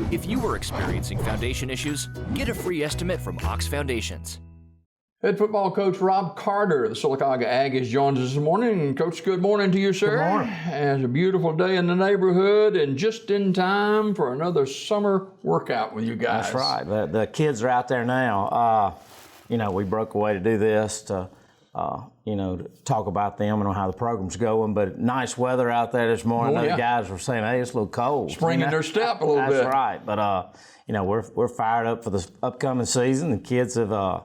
If you are experiencing foundation issues, get a free estimate from Ox Foundations. Head football coach Rob Carter, the Sylacauga Aggies, joins us this morning. Coach, good morning to you, sir. Good morning. It's a beautiful day in the neighborhood and just in time for another summer workout with you guys. That's right. The kids are out there now. We broke away to do this to talk about them and how the program's going. But nice weather out there this morning. Oh, yeah. The guys were saying, hey, it's a little cold. Spring in their step a little bit. That's right. But, we're fired up for the upcoming season. The kids have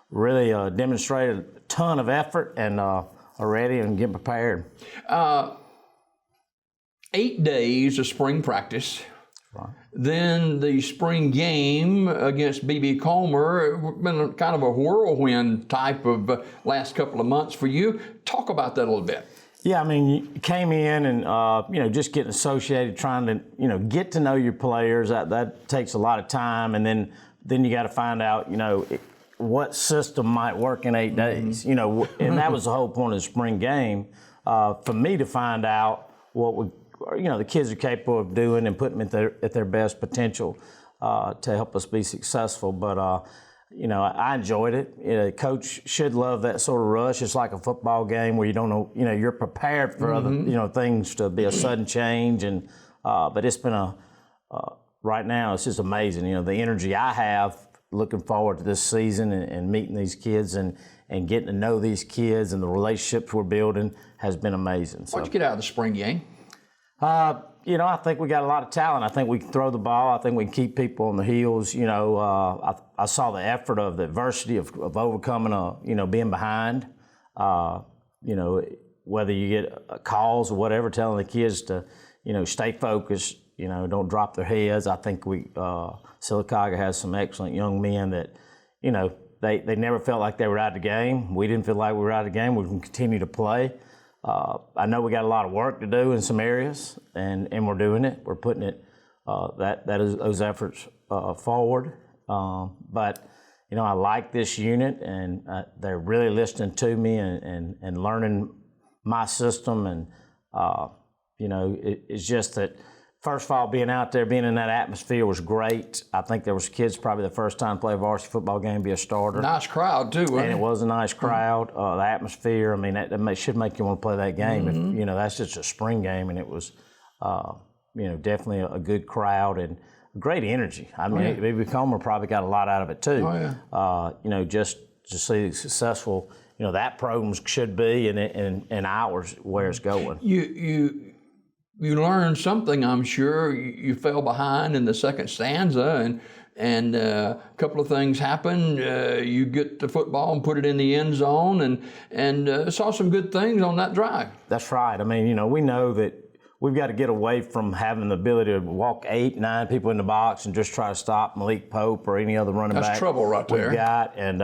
really demonstrated a ton of effort and are ready and getting prepared. 8 days of spring practice. Right. Then the spring game against B.B. Comer. It's been kind of a whirlwind type of last couple of months for you. Talk about that a little bit. Yeah, I mean, you came in and, just getting associated, trying to, get to know your players. That takes a lot of time. And then you got to find out, what system might work in 8 days, and that was the whole point of the spring game, for me to find out what the kids are capable of doing and putting them at their best potential to help us be successful. But, I enjoyed it. Coach should love that sort of rush. It's like a football game where you don't know, you're prepared for other, things to be a sudden change. And but it's been right now, it's just amazing. The energy I have looking forward to this season and meeting these kids and getting to know these kids and the relationships we're building has been amazing. So, What'd you get out of the spring game? I think we got a lot of talent. I think we can throw the ball. I think we can keep people on the heels. I saw the effort of the adversity of overcoming being behind. Whether you get calls or whatever, telling the kids to, stay focused, don't drop their heads. I think Sylacauga has some excellent young men that, they never felt like they were out of the game. We didn't feel like we were out of the game. We can continue to play. I know we got a lot of work to do in some areas, and we're doing it. We're putting it those efforts forward. But I like this unit, and they're really listening to me and learning my system. And it's just that. First of all, being out there, being in that atmosphere was great. I think there was kids probably the first time to play a varsity football game, be a starter. Nice crowd too, wasn't it? And it was a nice crowd. The atmosphere, I mean, that should make you want to play that game. If, that's just a spring game, and it was, definitely a good crowd and great energy. I mean, B.B. Comer probably got a lot out of it too. Oh, yeah. Just to see successful, that program should be and ours where it's going. You learned something, I'm sure. You fell behind in the second stanza, and a couple of things happened. You get the football and put it in the end zone, and saw some good things on that drive. That's right. I mean, we know that we've got to get away from having the ability to walk 8, 9 people in the box and just try to stop Malik Pope or any other running back. That's trouble right there. We've got, and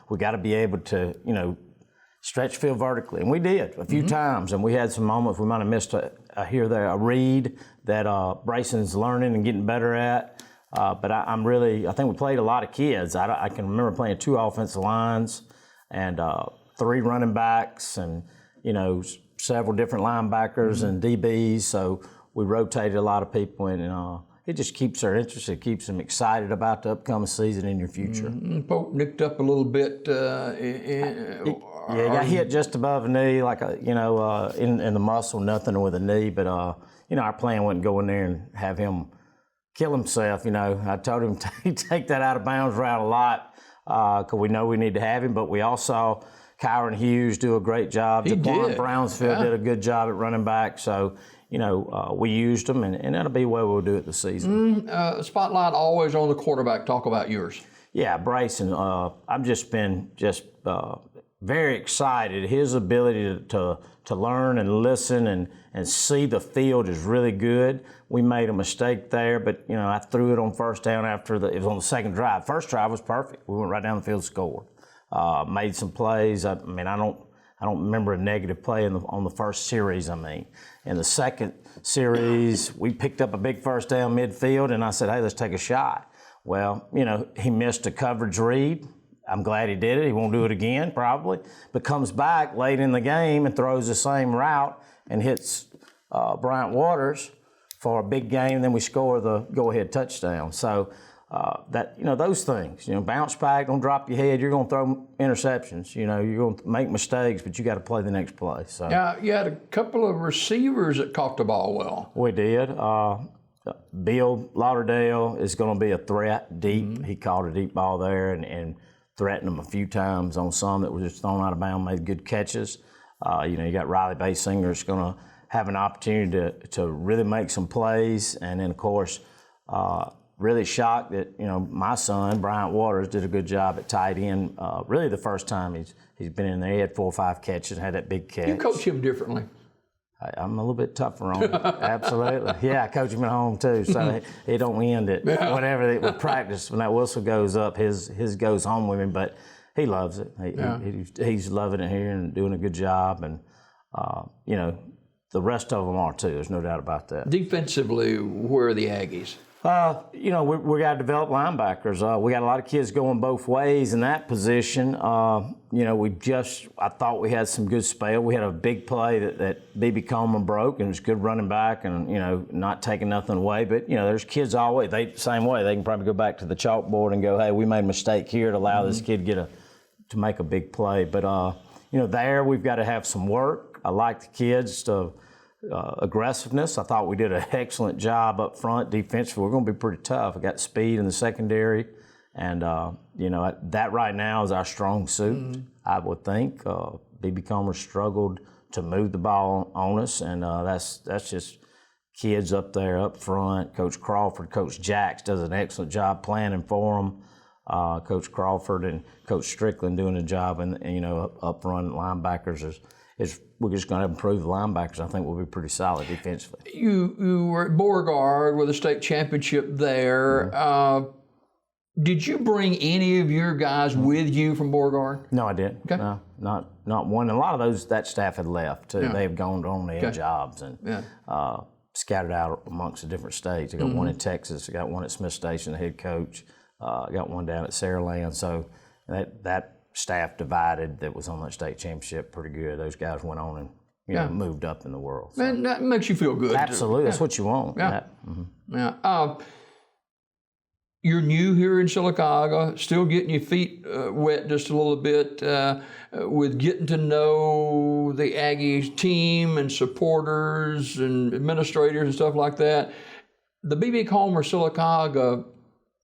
we got to be able to, stretch field vertically, and we did a few times, and we had some moments we might have missed a read that Brayson's learning and getting better at. But I think we played a lot of kids. I can remember playing 2 offensive lines and 3 running backs and several different linebackers and DBs. So we rotated a lot of people, and it just keeps their interest. It keeps them excited about the upcoming season in your future. Pope nicked up a little bit. He got hit just above the knee, like in the muscle, nothing with the knee. But our plan wasn't go in there and have him kill himself. I told him to take that out of bounds route a lot because we know we need to have him. But we all saw Kyron Hughes do a great job. Jaquan Brownsfield did a good job at running back. So we used them, and that'll be where we'll do it this season. Spotlight always on the quarterback. Talk about yours. Yeah, Brayson. I've just been very excited. His ability to learn and listen and see the field is really good. We made a mistake there, but I threw it on first down after it was on the second drive. First drive was perfect. We went right down the field, scored. Made some plays. I don't remember a negative play on the first series. In the second series, we picked up a big first down midfield, and I said, hey, let's take a shot. Well, he missed a coverage read. I'm glad he did it. He won't do it again, probably. But comes back late in the game and throws the same route and hits Bryant Waters for a big game, then we score the go-ahead touchdown. So those things, bounce back, don't drop your head. You're going to throw interceptions. You're going to make mistakes, but you got to play the next play. So yeah, you had a couple of receivers that caught the ball well. we did. Bill Lauderdale is going to be a threat deep. Mm-hmm. He caught a deep ball there and threatened him a few times on some that was just thrown out of bounds, made good catches. You got Riley Basinger that's going to have an opportunity to really make some plays. And then, of course, really shocked that, my son, Bryant Waters, did a good job at tight end. Really the first time he's been in there. He had 4 or 5 catches, had that big catch. You coach him differently. I'm a little bit tougher on him. Absolutely. Yeah, I coach him at home too, so he don't end it. Yeah. Whenever we practice, when that whistle goes up, his goes home with him, but he loves it. He's loving it here and doing a good job, and the rest of them are too. There's no doubt about that. Defensively, where are the Aggies? We got to develop linebackers. We got a lot of kids going both ways in that position. I thought we had some good spell. We had a big play that B.B. Coleman broke, and it was good running back and, not taking nothing away. But, there's kids always, same way. They can probably go back to the chalkboard and go, hey, we made a mistake here to allow this kid to make a big play. But, there we've got to have some work. I like the kids to aggressiveness. I thought we did an excellent job up front. Defensively, we're going to be pretty tough. I got speed in the secondary, and that right now is our strong suit. Mm-hmm. I would think B.B. Comer struggled to move the ball on us, and that's just kids up there up front. Coach Crawford, Coach Jacks does an excellent job planning for them. Coach Crawford and Coach Strickland doing a job, and up front linebackers is we're just going to improve the linebackers. I think we'll be pretty solid defensively. You were at Beauregard with a state championship there. Mm-hmm. Did you bring any of your guys with you from Beauregard? No, I didn't. Okay. No, not one. And a lot of that staff had left too. Yeah. They have gone on their jobs and scattered out amongst the different states. I got one in Texas. I got one at Smith Station, the head coach. I got one down at Saraland. So that staff divided that was on that state championship pretty good. Those guys went on and moved up in the world. So. Man, that makes you feel good. Absolutely. That's what you want. Yeah. You're new here in Sylacauga, still getting your feet wet just a little bit with getting to know the Aggies team and supporters and administrators and stuff like that. The B.B. Comer Sylacauga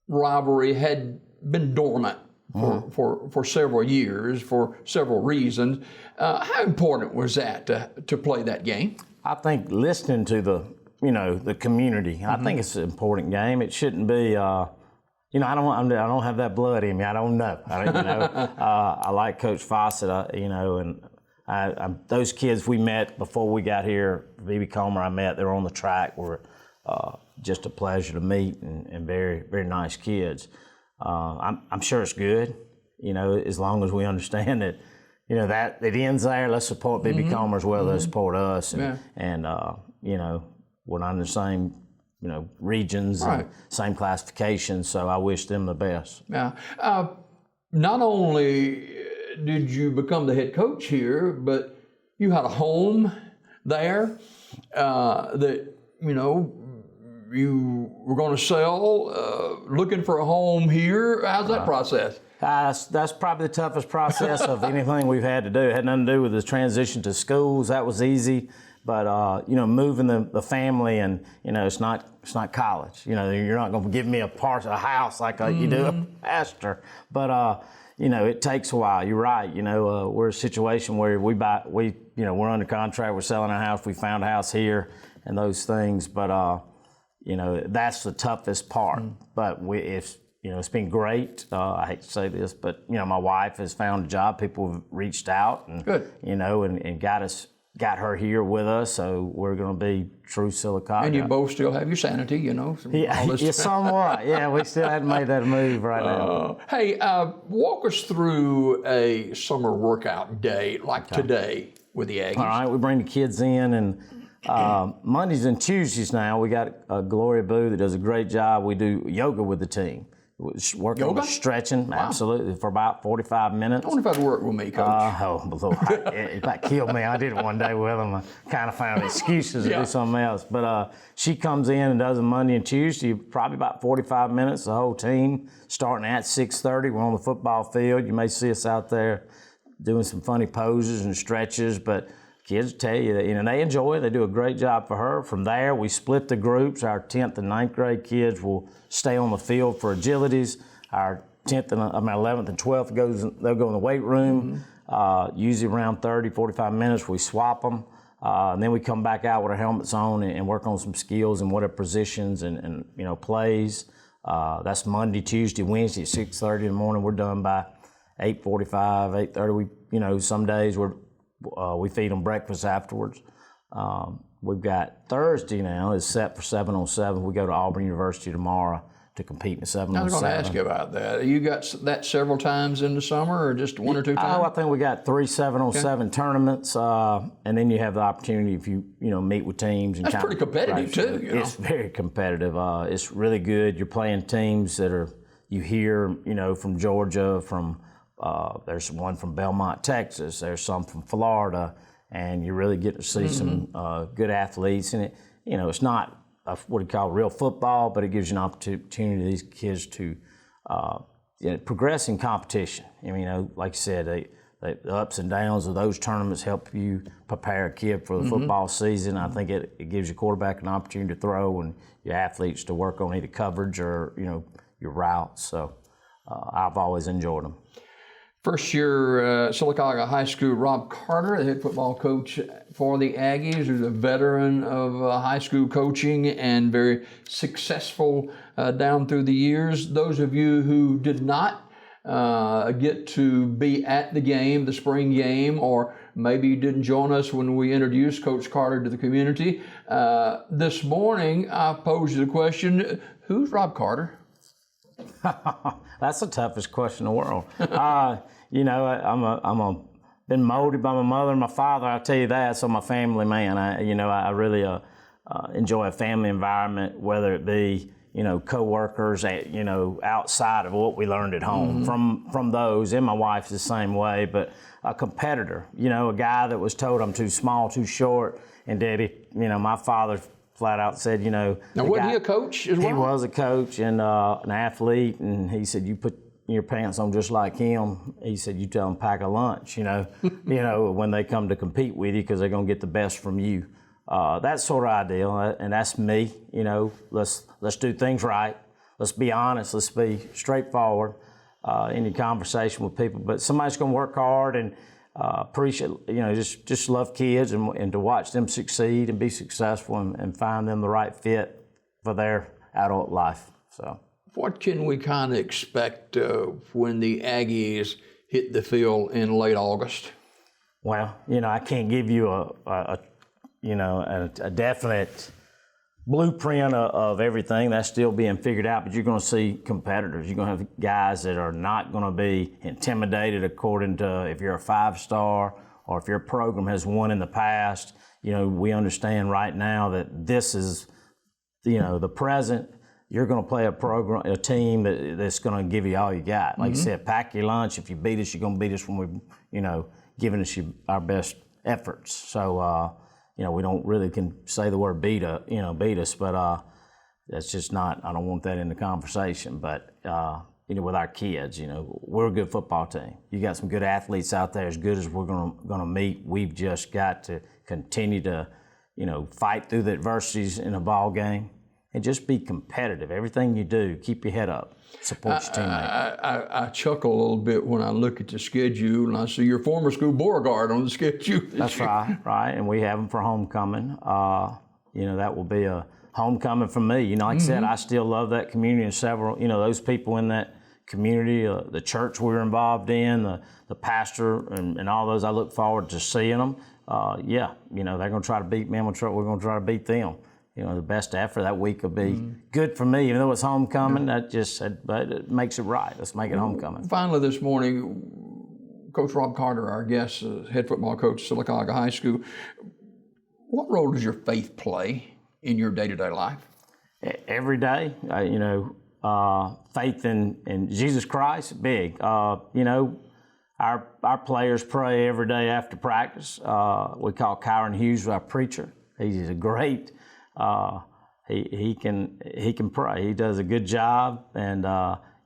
rivalry had been dormant for several years for several reasons. How important was that to play that game? I think listening to the community. I think it's an important game. It shouldn't be. I don't have that blood in me. I don't know. I like Coach Fawcett. And those kids we met before we got here, B.B. Comer I met. They were on the track. Were just a pleasure to meet and very, very nice kids. I'm sure it's good, as long as we understand that, that it ends there. Let's support B.B. Comer as well as support us. And we're not in the same, regions and same classifications. So I wish them the best. Yeah. Not only did you become the head coach here, but you had a home there that, you were going to sell, looking for a home here. How's that process? That's probably the toughest process of anything we've had to do. It had nothing to do with the transition to schools. That was easy. But, moving the family and, it's not college. You're not going to give me a house like you do a pastor. But, it takes a while. You're right. We're in a situation where we're under contract. We're selling a house. We found a house here and those things. But, that's the toughest part. But it's been great. I hate to say this, but, my wife has found a job. People have reached out and, good. And got her here with us, so we're going to be true Sylacauga. And you both still have your sanity, Yeah, somewhat. Yeah, we still hadn't made that move right now. Hey, walk us through a summer workout day like today with the Aggies. All right, we bring the kids in, and Mondays and Tuesdays now, we got Gloria Boo that does a great job. We do yoga with the team. Working on the stretching, absolutely, for about 45 minutes. I wonder if I'd work with me, Coach. Oh, Lord, it about killed me. I did it one day with them. I kind of found excuses to do something else. But she comes in and does it Monday and Tuesday, probably about 45 minutes, the whole team, starting at 6:30. We're on the football field. You may see us out there doing some funny poses and stretches, but kids tell you that, they enjoy it. They do a great job for her. From there, we split the groups. Our 10th and 9th grade kids will stay on the field for agilities. Our 10th and 11th and 12th they'll go in the weight room. Usually around 30, 45 minutes, we swap them. And then we come back out with our helmets on and work on some skills and whatever positions and plays. That's Monday, Tuesday, Wednesday at 6:30 in the morning. We're done by 8:45, 8:30. Some days we feed them breakfast afterwards. We've got Thursday now is set for 7-on-7. We go to Auburn University tomorrow to compete in the 7-on-7. I was going to ask you about that. You got that several times in the summer or just one or two times? I think we got 3 7-on-7 tournaments, and then you have the opportunity if you meet with teams. And that's pretty competitive too. It's very competitive. It's really good. You're playing teams that you hear from Georgia, there's one from Belmont, Texas. There's some from Florida, and you really get to see some good athletes. And it's not what you call real football, but it gives you an opportunity to these kids to progress in competition. Like you said, the ups and downs of those tournaments help you prepare a kid for the football season. I think it gives your quarterback an opportunity to throw and your athletes to work on either coverage or your routes. So I've always enjoyed them. First year Sylacauga High School, Rob Carter, the head football coach for the Aggies, who's a veteran of high school coaching and very successful down through the years. Those of you who did not get to be at the game, the spring game, or maybe you didn't join us when we introduced Coach Carter to the community, this morning I posed the question, who's Rob Carter? That's the toughest question in the world. I'm been molded by my mother and my father. I'll tell you that. So I'm a family man. I really enjoy a family environment, whether it be coworkers, outside of what we learned at home. From those, and my wife's the same way. But a competitor, a guy that was told I'm too small, too short, and Debbie, my father flat out said, Now, wasn't he a coach as well? He was a coach and an athlete, and he said, you put your pants on just like him. He said, you tell them pack a lunch, when they come to compete with you, because they're going to get the best from you. That sort of ideal, and that's me. Let's do things right. Let's be honest. Let's be straightforward in your conversation with people. But somebody's going to work hard and appreciate, just love kids and to watch them succeed and be successful and find them the right fit for their adult life. So, what can we kind of expect when the Aggies hit the field in late August? Well, I can't give you a definite blueprint of everything. That's still being figured out, but you're going to see competitors. You're going to have guys that are not going to be intimidated according to if you're a 5-star or if your program has won in the past. We understand right now that this is, the present. You're going to play a team that's going to give you all you got. Like you said, pack your lunch. If you beat us, you're going to beat us when we, giving us our best efforts. So, we don't really can say the word beat us, but that's just not. I don't want that in the conversation. But with our kids, we're a good football team. You got some good athletes out there, as good as we're going to meet. We've just got to continue to, fight through the adversities in a ball game. And just be competitive. Everything you do, keep your head up. Support your teammate. I chuckle a little bit when I look at the schedule and I see your former school Beauregard on the schedule. That's right. And we have them for homecoming. That will be a homecoming for me. Like I said, I still love that community and several, those people in that community, the church we were involved in, the pastor and all those. I look forward to seeing them. They're going to try to beat me. We're going to try to beat them. The best effort that week will be good for me. Even though it's homecoming, but it makes it right. Let's make it homecoming. Finally this morning, Coach Rob Carter, our guest, head football coach at Sylacauga High School. What role does your faith play in your day-to-day life? Every day, faith in Jesus Christ, big. You know, our players pray every day after practice. We call Kyron Hughes our preacher. He's a great. He can pray. He does a good job, and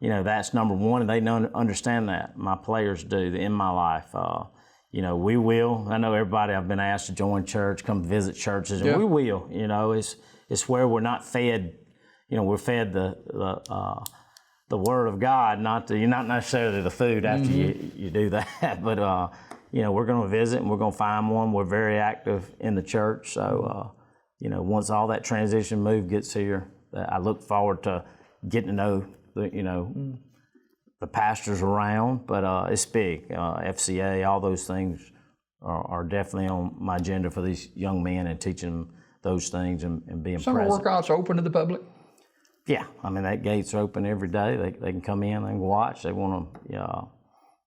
you know, that's number one. And they understand that. My players do in my life. You know, we will. I know everybody. I've been asked to join church, come visit churches, and we will. You know, it's where we're not fed. You know, we're fed the Word of God, not necessarily the food after you do that. But you know, we're going to visit and we're going to find one. We're very active in the church, so you know, once all that transition move gets here, I look forward to getting to know the pastors around. But it's big. FCA, all those things are definitely on my agenda for these young men, and teaching them those things and being Summer present. workouts open to the public? Yeah, I mean, that gates are open every day. They can come in, they can watch. They want to,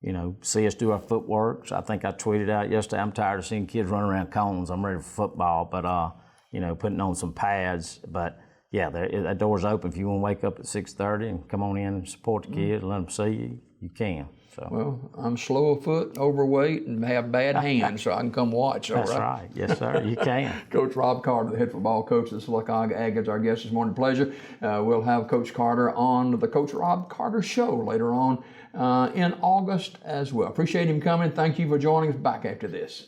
you know, see us do our footwork. So I think I tweeted out yesterday, I'm tired of seeing kids running around cones. I'm ready for football, but, you know, putting on some pads. But, yeah, that door's open. If you want to wake up at 6:30 and come on in and support the kids and let them see you, you can. So. Well, I'm slow of foot, overweight, and have bad hands, so I can come watch. That's right. Yes, sir. You can. Coach Rob Carter, the head football coach of the Sylacauga Aggies, our guest this morning. Pleasure. We'll have Coach Carter on the Coach Rob Carter Show later on in August as well. Appreciate him coming. Thank you for joining us. Back after this.